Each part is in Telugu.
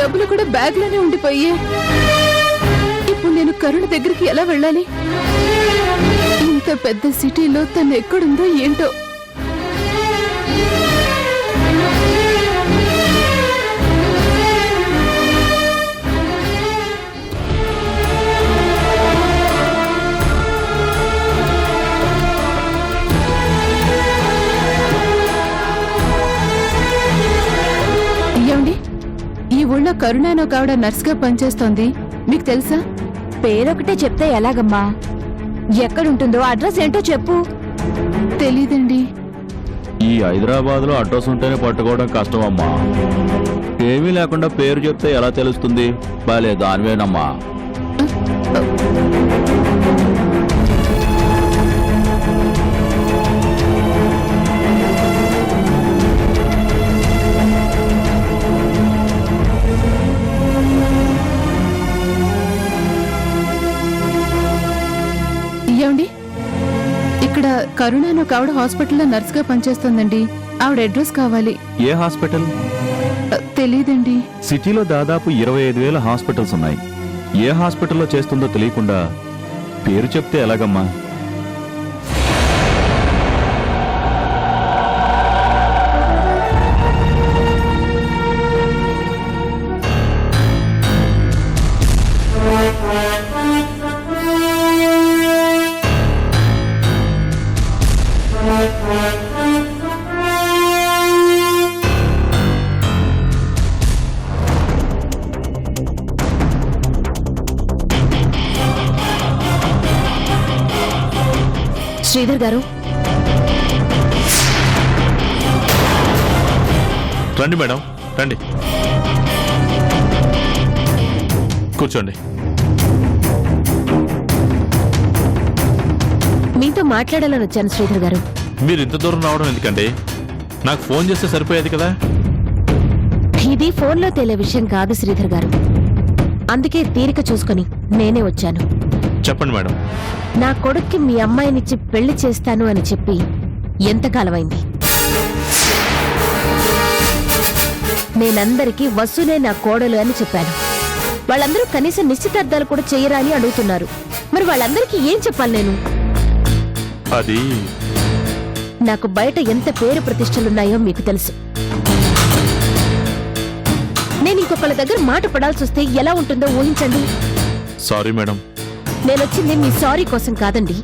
డబ్బులు కూడా బ్యాగ్ లోనే ఉండిపోయే. ఇప్పుడు నేను కరుణ దగ్గరికి ఎలా వెళ్ళాలి? ఇంత పెద్ద సిటీలో తను ఎక్కడుందో ఏంటో. ఈ ఊళ్ళో కరుణ అని ఒక ఆవిడ నర్స్ గా పనిచేస్తోంది, మీకు తెలుసా? పేరొకటే చెప్తే ఎలాగమ్మా? ఎక్కడుంటుందో అడ్రస్ ఏంటో చెప్పు. తెలీదండి. ఈ హైదరాబాద్ లో అడ్రస్ ఉంటేనే పట్టుకోవడం కష్టం అమ్మా. ఏమీ లేకుండా పేరు చెప్తే ఎలా తెలుస్తుంది? బాలే దానివేనమ్మా. ఏమండి, ఇక్కడ కరుణ అని ఒక ఆవిడ హాస్పిటల్లో నర్స్ గా పనిచేస్తోందండి. ఆవిడ అడ్రస్ కావాలి. ఏ హాస్పిటల్? తెలీదండి. సిటీలో దాదాపు 25,000 హాస్పిటల్స్ ఉన్నాయి. ఏ హాస్పిటల్లో చేస్తుందో తెలియకుండా పేరు చెప్తే ఎలాగమ్మా? శ్రీధర్ గారు, రండి మేడం, రండి, కూర్చోండి. మీతో మాట్లాడాలని వచ్చాను శ్రీధర్ గారు. మీరు ఇంత దూరం రావడం ఎందుకండి? నాకు ఫోన్ చేస్తే సరిపోయేది కదా. ఇది ఫోన్లో తేలే విషయం కాదు శ్రీధర్ గారు, అందుకే తీరిక చూసుకుని నేనే వచ్చాను. చెప్పండి మేడం. నా కొడుక్కి మీ అమ్మాయినిచ్చి పెళ్లి చేస్తాను అని చెప్పి ఎంతకాలమైంది? నేనందరికీ వసునే నా కోడలు అని చెప్పాను. వాళ్ళందరూ కనీసం నిశ్చితార్థాలు కూడా చెయ్యరా అని అడుగుతున్నారు. మరి వాళ్ళందరికీ ఏం చెప్పాలి నేను? అది నాకు బయట ఎంత పేరు ప్రతిష్టలున్నాయో మీకు తెలుసు. నేను ఇంకొకళ్ళ దగ్గర మాట పడాల్సి వస్తే ఎలా ఉంటుందో ఊహించండి. Sorry madam. నేనొచ్చింది మీ సారీ కోసం కాదండి.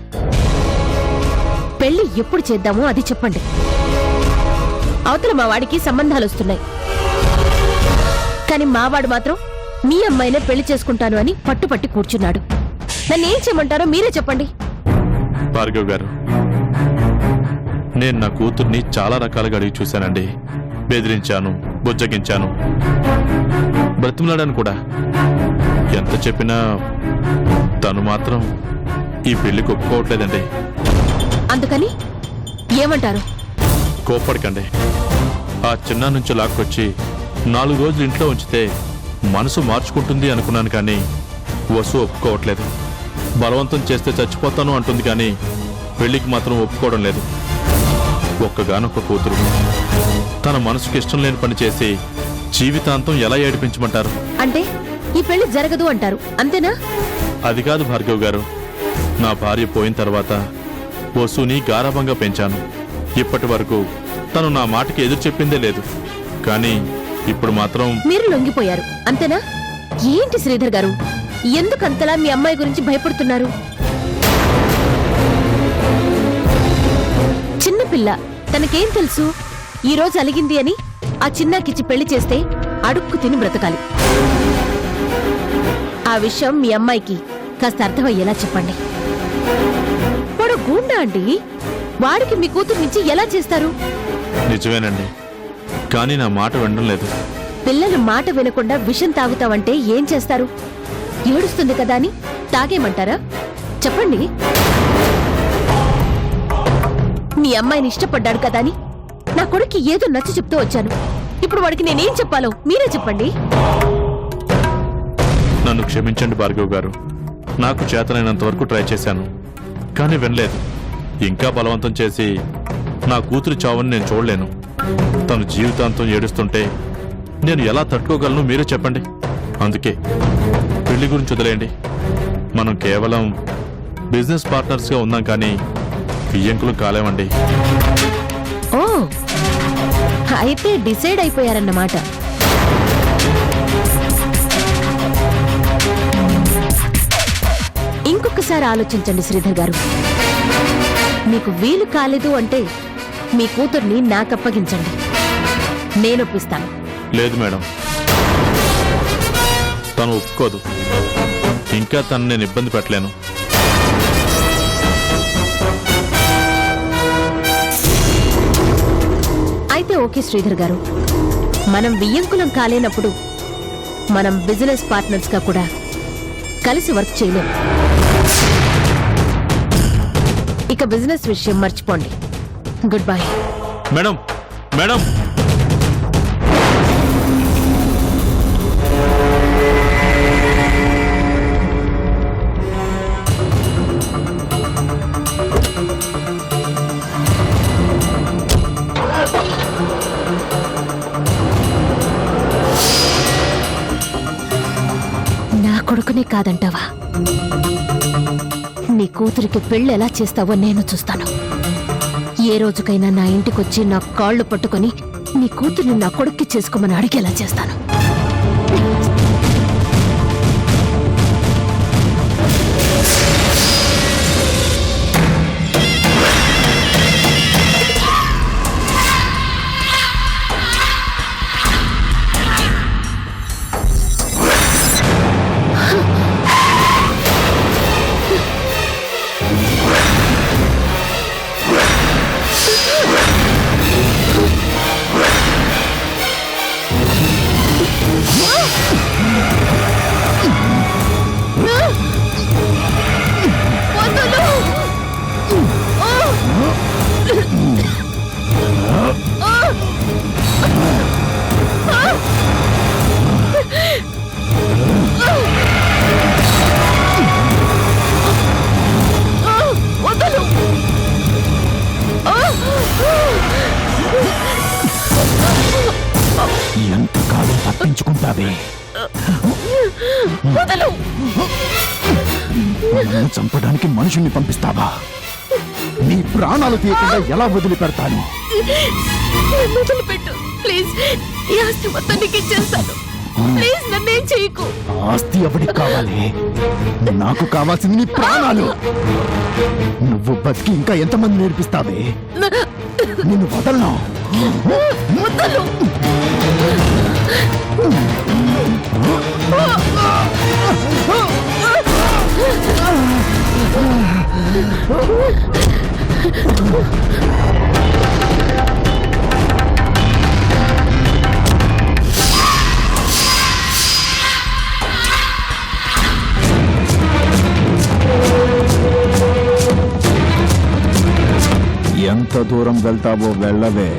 పెళ్లి ఎప్పుడు చేద్దామో అది చెప్పండి. అవతల మా వాడికి సంబంధాలు వస్తున్నాయి, కానీ మావాడు మాత్రం మీ అమ్మాయినే పెళ్లి చేసుకుంటాను అని పట్టుపట్టి కూర్చున్నాడు. నన్నేం చేయమంటారో మీరే చెప్పండి. భార్గవ్ గారు, నేను నా కూతుర్ని చాలా రకాలుగా అడిగి చూశానండి. బెదిరించాను, బుజ్జగించాను, బ్రతిమలాడాను కూడా. ఎంత చెప్పినా తను మాత్రం ఈ పెళ్లికి ఒప్పుకోవట్లేదండి. అందుకని ఏమంటారు? కోప్పడకండి. ఆ చిన్న నుంచి లాక్కొచ్చి 4 రోజులు ఇంట్లో ఉంచితే మనసు మార్చుకుంటుంది అనుకున్నాను, కానీ వసు ఒప్పుకోవట్లేదు. బలవంతం చేస్తే చచ్చిపోతాను అంటుంది, కానీ పెళ్లికి మాత్రం ఒప్పుకోవడం లేదు. ఒక్కగానొక్క కూతురు తన మనసుకి ఇష్టం లేని పని చేసి జీవితాంతం ఎలా ఏడిపించమంటారు? అంటే ఈ పెళ్లి జరగదు అంటారు, అంతేనా? అది కాదు భార్గవ్ గారు. నా భార్య పోయిన తర్వాత వసుని గారాభంగా పెంచాను. ఇప్పటి వరకు తను నా మాటకి ఎదురు చెప్పిందే లేదు, కానీ ఇప్పుడు మాత్రం మీరు లొంగిపోయారు, అంతేనా? ఏంటి శ్రీధర్ గారు, ఎందుకంతలా మీ అమ్మాయి గురించి భయపడుతున్నారు? చిన్నపిల్ల, తనకేం తెలుసు? ఈ రోజు అలిగింది అని ఆ చిన్నాకిచ్చి పెళ్లి చేస్తే అడుక్కు తిని బ్రతకాలి. ఆ విషయం మీ అమ్మాయికి కాస్త అర్థమయ్యేలా చెప్పండి. వాడు గూండా అండి, వాడికి మీ కూతురు నుంచి ఎలా చేస్తారు? నిజమేనండి, కానీ నా మాట వినడం లేదు. పిల్లలు మాట వినకుండా విషం తాగుతావంటే ఏం చేస్తారు? ఏడుస్తుంది కదా అని తాగేమంటారా? చెప్పండి. మీ అమ్మాయిని ఇష్టపడ్డాడు కదా అని నా కొడుక్కి ఏదో నచ్చ చెప్తూ వచ్చాను. ఇప్పుడు వాడికి నేనేం చెప్పాలో మీరే చెప్పండి. నన్ను క్షమించండి భార్గవ్ గారు. నాకు చేతనైనంత వరకు ట్రై చేశాను, కానీ వినలేదు. ఇంకా బలవంతం చేసి నా కూతురు చావుని నేను చూడలేను. తను జీవితాంతం ఏడుస్తుంటే నేను ఎలా తట్టుకోగలను మీరే చెప్పండి. అందుకే పెళ్లి గురించి వదిలేయండి. మనం కేవలం బిజినెస్ పార్ట్నర్స్గా ఉన్నాం, కానీ బియ్యంకులు కాలేమండి. ఓ అయితే డిసైడ్ అయిపోయారన్నమాట. ఇంకొకసారి ఆలోచించండి శ్రీధర్ గారు. మీకు వీలు కాలేదు అంటే మీ కూతుర్ని నాకప్పగించండి, నేను ఒప్పిస్తాను. లేదు మేడం, తను ఒప్పుకోదు. ఇంకా తను నేను ఇబ్బంది పెట్టలేను. అయితే ఓకే శ్రీధర్ గారు, మనం బియ్యంకులం కాలేనప్పుడు మనం బిజినెస్ పార్ట్నర్స్ గా కూడా కలిసి వర్క్ చేయలేం. ఇక బిజినెస్ విషయం మర్చిపోండి. Good bye. మేడం మేడం నా కొడుకునే కాదంటావా? నీ కూతురికి పెళ్లి ఎలా చేస్తావో నేను చూస్తాను. ఏ రోజుకైనా నా ఇంటికొచ్చి నా కాళ్ళు పట్టుకొని నీ కూతుర్ని నా కొడుక్కి చేసుకోమని అడిగేలా చేస్తాను. ఎంతకాలం తప్పించుకుంటావే? నన్ను చంపడానికి మనుషుల్ని పంపిస్తావా? నీ ప్రాణాలు తీయకుండా ఎలా వదిలిపెడతాను? వదిలిపెట్టు ప్లీజ్. ఈ ఆస్తి మొత్తం నీకు ఇచ్చేస్తాను. ప్లీజ్ నన్నేం చెయ్యకు. ఆస్తి ఎవరికి కావాలి? నాకు కావాల్సింది నీ ప్రాణాలు. నువ్వు బతికి ఇంకా ఎంతమంది నేర్పిస్తావే? నిన్ను వదలను. ఎంత దూరం వెళ్తావో వెళ్ళవే.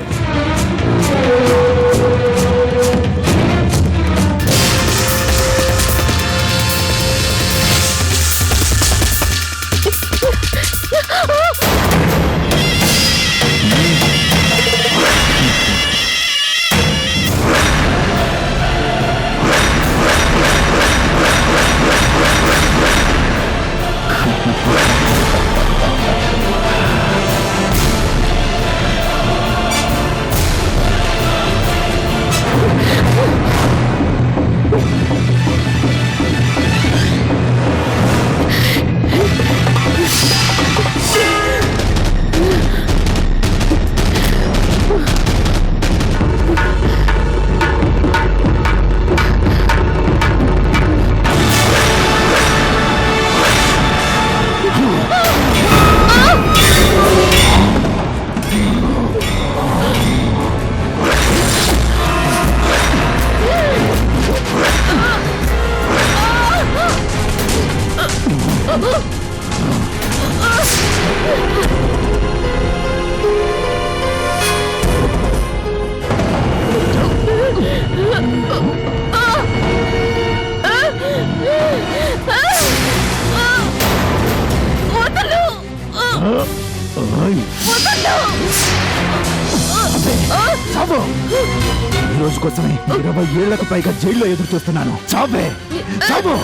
చావు. ఈ రోజు కోసమే 20 ఏళ్లకు పైగా జైల్లో ఎదురు చూస్తున్నాను. చావే చావు.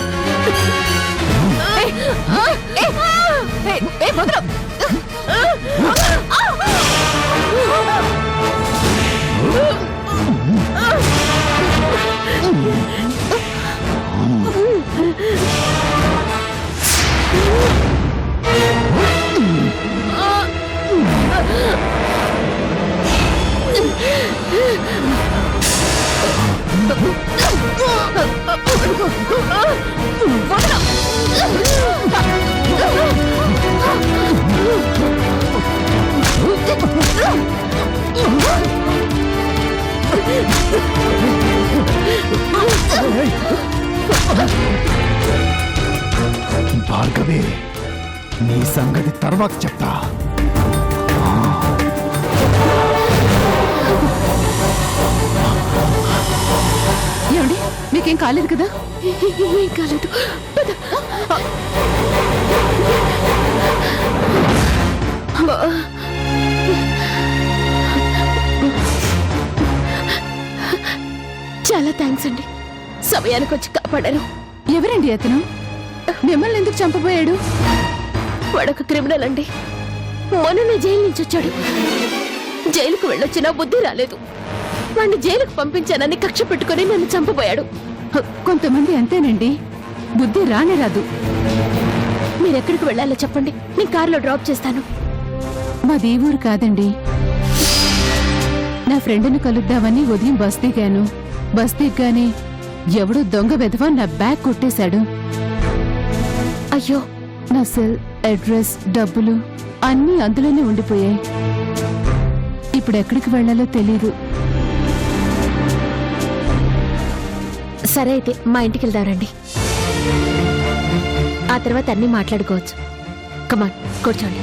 భార్గవి, నీ సంగతి తర్వాత చెప్తా. ఏమండి, మీకేం కాలేదు కదా? ఏం కాలేదు. చాలా థ్యాంక్స్ అండి, సమయానికి వచ్చి కాపాడారు. ఎవరండి అతను? మిమ్మల్ని ఎందుకు చంపబోయాడు? వాడొక క్రిమినల్ అండి. మొన్ననే జైలు నుంచి వచ్చాడు. జైలుకు వెళ్ళొచ్చినా బుద్ధి రాలేదు. వాడిని జైలుకు పంపించానని కక్ష పెట్టుకుని నన్ను చంపబోయాడు. కొంతమంది అంతేనండి, బుద్ధి రానే రాదు. మీరెక్కడికి వెళ్ళాలో చెప్పండి, నేను కారులో డ్రాప్ చేస్తాను. మాది ఈ ఊరు కాదండి. నా ఫ్రెండ్ని కలుద్దామని ఉదయం బస్ దిగాను. బస్ దిగ్గానే ఎవడో దొంగ వెధవ నా బ్యాగ్ కొట్టేశాడు. అయ్యో, నా సెల్, అడ్రస్, డబ్బులు అన్నీ అందులోనే ఉండిపోయాయి. ఇప్పుడు ఎక్కడికి వెళ్ళాలో తెలీదు. సరే అయితే మా ఇంటికి వెళ్దారండి. ఆ తర్వాత అన్నీ మాట్లాడుకోవచ్చు. కమాన్, కూర్చోండి.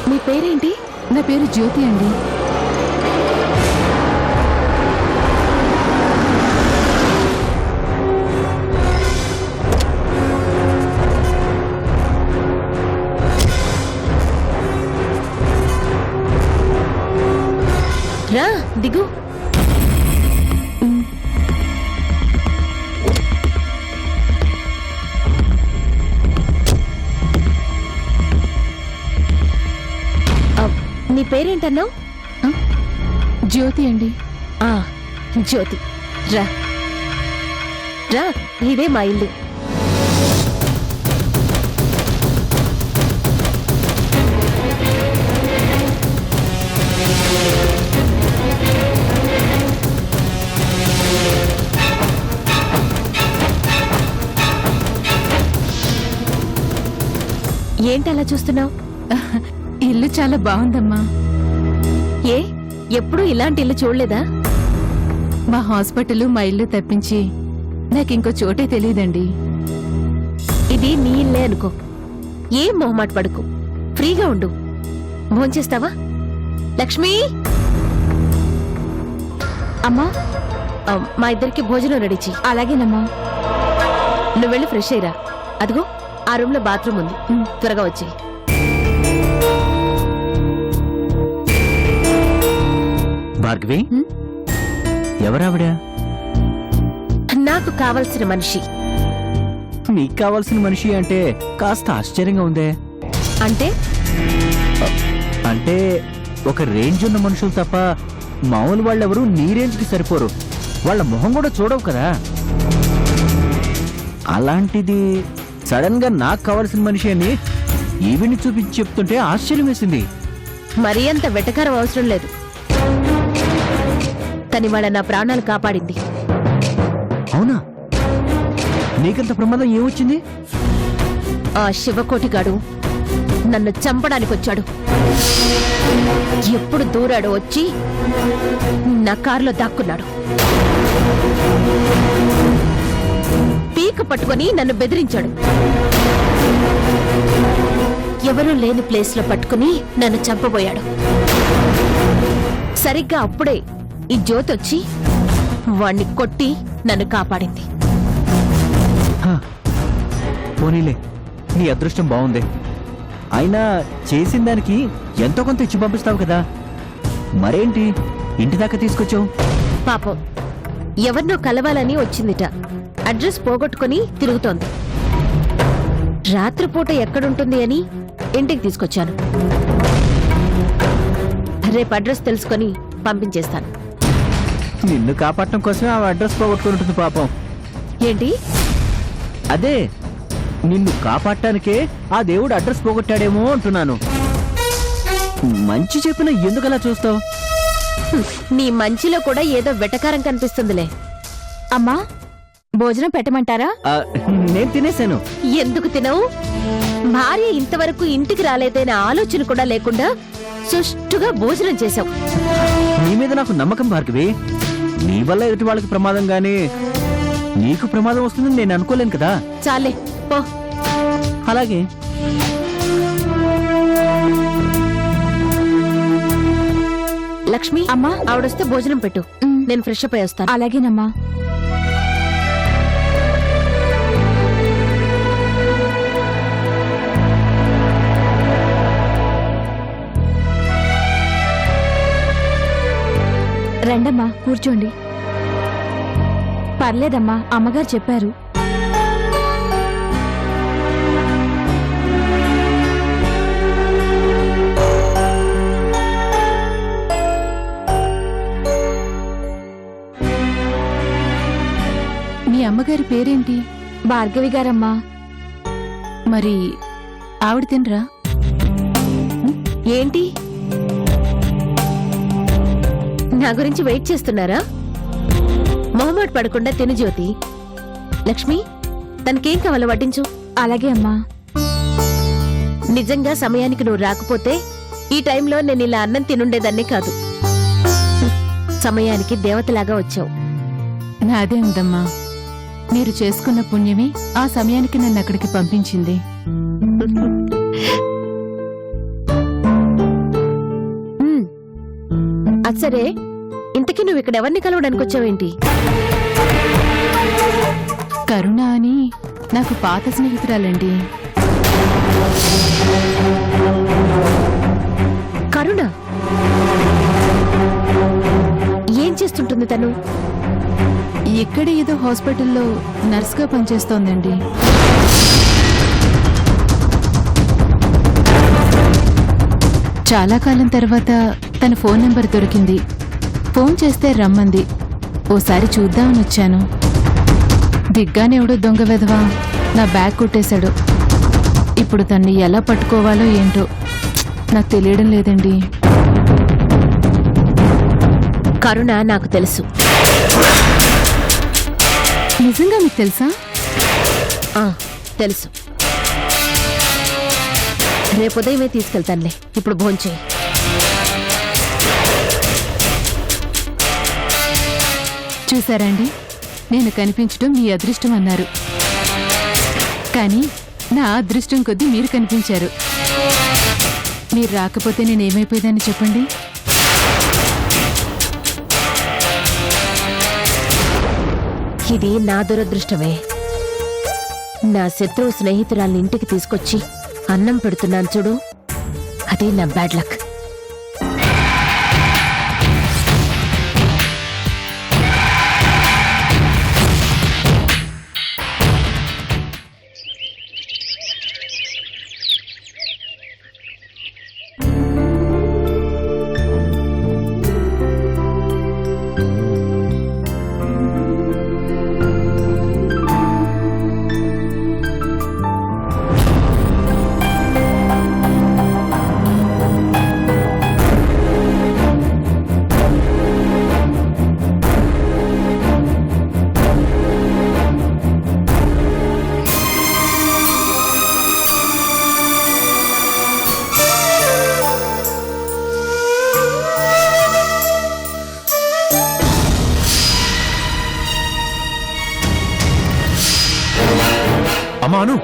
మీ పేరేంటి? నా పేరు జ్యోతి అండి. రా, దిగు. నీ పేరేంటన్నావు? జ్యోతి అండి. జ్యోతి, రా రా, ఇదే మా ఇల్లు. ఏంటి అలా చూస్తున్నావు? ఇల్లు చాలా బాగుందమ్మా. ఏ, ఎప్పుడూ ఇలాంటి ఇల్లు చూడలేదా? మా హాస్పిటల్, మా ఇల్లు తప్పించి నాకింకో చోటే తెలియదండి. ఇది నీ ఇల్లే అనుకో. ఏం మొహమాట పడుకు, ఫ్రీగా ఉండు. భోంచేస్తావా? లక్ష్మి, అమ్మా, మా ఇద్దరికి భోజనం రెడీ చెయ్యి. అలాగేనమ్మా. నువ్వు వెళ్ళి ఫ్రెష్ అయ్యిరా. అదిగో ఆ రూమ్ లో బాత్రూమ్ ఉంది, త్వరగా వచ్చేయి. భార్గవి, ఎవరావిడ? నాకు కావలసిన మనిషి. నీకు కావాల్సిన మనిషి అంటే కాస్త ఆశ్చర్యంగా ఉందే. అంటే ఒక రేంజ్ ఉన్న మనుషులు తప్ప మామూలు వాళ్ళెవరూ నీ రేంజ్కి సరిపోరు. వాళ్ళ మొహం కూడా చూడవు కదా. అలాంటిది సడన్ గా నాకు కావాల్సిన మనిషి అని ఈవిని చూపించి చెప్తుంటే ఆశ్చర్యం వేసింది. మరీ అంత వెటకారం అవసరం లేదు. తని వాళ్ళ నా ప్రాణాలు కాపాడింది. అవునా? నీకంత ప్రమాదం ఏమొచ్చింది? ఆ శివకోటిగాడు నన్ను చంపడానికి వచ్చాడు. ఎప్పుడు దూరాడో వచ్చి నా కారులో దాక్కున్నాడు. పీక పట్టుకొని నన్ను బెదిరించాడు. ఎవరూ లేని ప్లేస్ లో పట్టుకుని నన్ను చంపబోయాడు. సరిగ్గా అప్పుడే ఈ జ్యోతి వచ్చి వాణ్ణి కొట్టి నన్ను కాపాడింది. పోనీలే, నీ అదృష్టం బాగుంది. అయినా చేసిన దానికి ఎంతో కొంత ఇచ్చి పంపిస్తావు కదా, మరేంటి ఇంటి దాకా తీసుకొచ్చావు? పాపం ఎవరినో కలవాలని వచ్చిందిట. అడ్రస్ పోగొట్టుకుని తిరుగుతోంది. రాత్రిపూట ఎక్కడుంటుంది అని ఇంటికి తీసుకొచ్చాను. రేపు అడ్రస్ తెలుసుకొని పంపించేస్తాను. నిన్ను కాపాడటం కోసమే ఆ అడ్రస్ పోగొట్టుకుని ఉంటుంది పాపం. ఏంటి? అదే, నిన్ను కాపాడటానికే ఆ దేవుడు అడ్రస్ పోగొట్టాడేమో అంటున్నాను. మంచి చెప్పిన ఎందుకలా చూస్తావు? నీ మంచిలో కూడా ఏదో వెటకారం కనిపిస్తుందిలే. అమ్మా, భోజనం పెట్టమంటారా? నేను తినేశాను. ఎందుకు తినవు? భార్య ఇంతవరకు ఇంటికి రాలేదనే ఆలోచన కూడా లేకుండా సుష్టుగా భోజనం చేశావు. నీ మీద నాకు నమ్మకం భార్గవి. నీ వల్ల ఎదుటి వాళ్ళకి ప్రమాదం గానీ నీకు ప్రమాదం వస్తుందని నేను అనుకోలేను కదా. చాలే పో. అలాగే. లక్ష్మి, అమ్మా. ఆవిడొస్తే భోజనం పెట్టు. నేను ఫ్రెష్ అప్ అయి వస్తాను. అలాగేనమ్మా. రండమ్మా, కూర్చోండి. పర్లేదమ్మా, అమ్మగారు చెప్పారు. మీ అమ్మగారి పేరేంటి? భార్గవి గారమ్మా. మరి ఆవిడ తినరా? ఏంటి, నా గురించి వెయిట్ చేస్తున్నారా? మొహమాట పడకుండా తిను జ్యోతి. లక్ష్మి, తనకేం కావాలో వడ్డించు. అలాగే అమ్మా. నిజంగా సమయానికి నువ్వు రాకపోతే ఈ టైంలో నేను ఇలా అన్నం తినుండేదాన్నే కాదు. సమయానికి దేవతలాగా వచ్చావు. నాదే ఉందమ్మా. మీరు చేసుకున్న పుణ్యమే ఆ సమయానికి నన్ను అక్కడికి పంపించింది. అసరే, ఇంతకీ నువ్వు ఇక్కడ ఎవరిని కలవడానికి వచ్చావేంటి? కరుణ అని నాకు పాత స్నేహితురాలండి. కరుణ? ఏం చేస్తుంటుంది తను? ఇక్కడే ఏదో హాస్పిటల్లో నర్స్గా పనిచేస్తోందండి. చాలా కాలం తర్వాత తన ఫోన్ నెంబర్ దొరికింది. ఫోన్ చేస్తే రమ్మంది. ఓసారి చూద్దామని వచ్చాను. దిగ్గానే ఎవడో దొంగ వెధవా నా బ్యాగ్ కొట్టేశాడు. ఇప్పుడు తన్ని ఎలా పట్టుకోవాలో ఏంటో నాకు తెలియడం లేదండి. కరుణ నాకు తెలుసు. నిజంగా మీకు తెలుసా? తెలుసు. రేపు ఉదయమే తీసుకెళ్తానులే. ఇప్పుడు భోంచేయి. చూసారండి, నేను కనిపించడం మీ అదృష్టం అన్నారు, కానీ నా అదృష్టం కొద్దీ మీరు కనిపించారు. మీరు రాకపోతే నేనేమైపోయేదాన్ని చెప్పండి? ఇది నా దురదృష్టమే. నా శత్రువు స్నేహితురాల్ని ఇంటికి తీసుకొచ్చి అన్నం పెడుతున్నాను చూడు, అదే నా బ్యాడ్ లక్. అమ్మాను,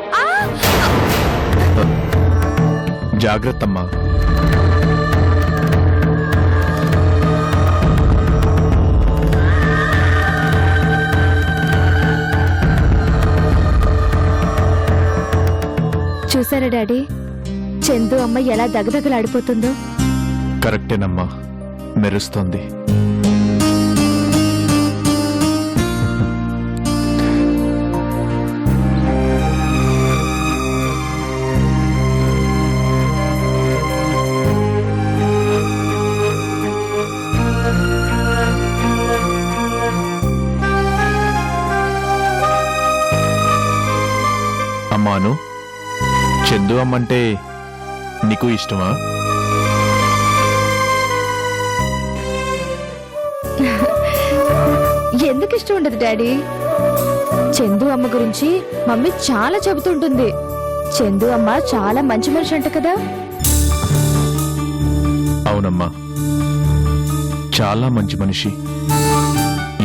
జాగ్రత్త అమ్మా. చూసారా డాడీ చందు అమ్మ ఎలా దగదగలాడిపోతుందో? కరెక్టేనమ్మా, మెరుస్తోంది. అమ్మాను, చందు అమ్మంటే నీకు ఇష్టమా? ఎందుకు ఇష్టం ఉండదు డాడీ? చందు అమ్మ గురించి మమ్మీ చాలా చెబుతుంటుంది. చందు అమ్మ చాలా మంచి మనిషి అంట కదా? అవునమ్మా, చాలా మంచి మనిషి.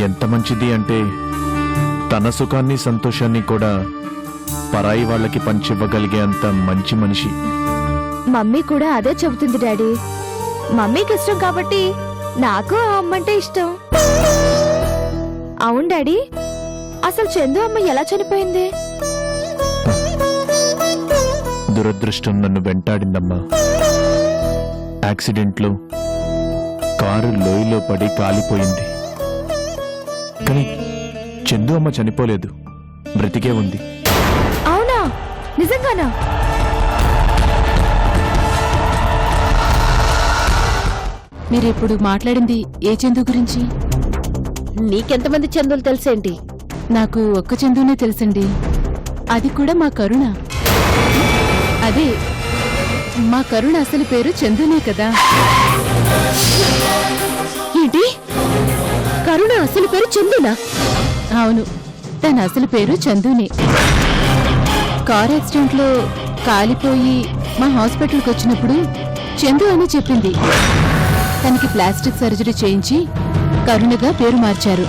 ఎంత మంచిది అంటే తన సుఖాన్ని సంతోషాన్ని కూడా పరాయి వాళ్ళకి పంచివ్వగలిగే అంత మంచి మనిషి. మమ్మీ కూడా అదే చెబుతుంది డాడీ. మమ్మీకి ఇష్టం కాబట్టి నాకు ఆ అమ్మంటే ఇష్టం. అవును డాడీ, అసలు చందు అమ్మ ఎలా చనిపోయింది? దురదృష్టం నన్ను వెంటాడిందమ్మా. యాక్సిడెంట్లో కారు లోయలో పడి కాలిపోయింది. కానీ చందు అమ్మ చనిపోలేదు, బ్రతికే ఉంది. అవునా? నిజంగానా? మీరిప్పుడు మాట్లాడింది ఏ చందు గురించి? నీకెంతమంది చందులు తెలుసేంటి? నాకు ఒక్క చందునే తెలుసండి, అది కూడా మా కరుణ. అదే, మా కరుణ అసలు పేరు చందునే కదా. ఏంటి? కరుణ అసలు పేరు చందునా? అవును, తన అసలు పేరు చందునే. కార్ యాక్సిడెంట్లో కాలిపోయి మా హాస్పిటల్కి వచ్చినప్పుడు చందు అని చెప్పింది. తనకి ప్లాస్టిక్ సర్జరీ చేయించి కరుణగా పేరు మార్చారు.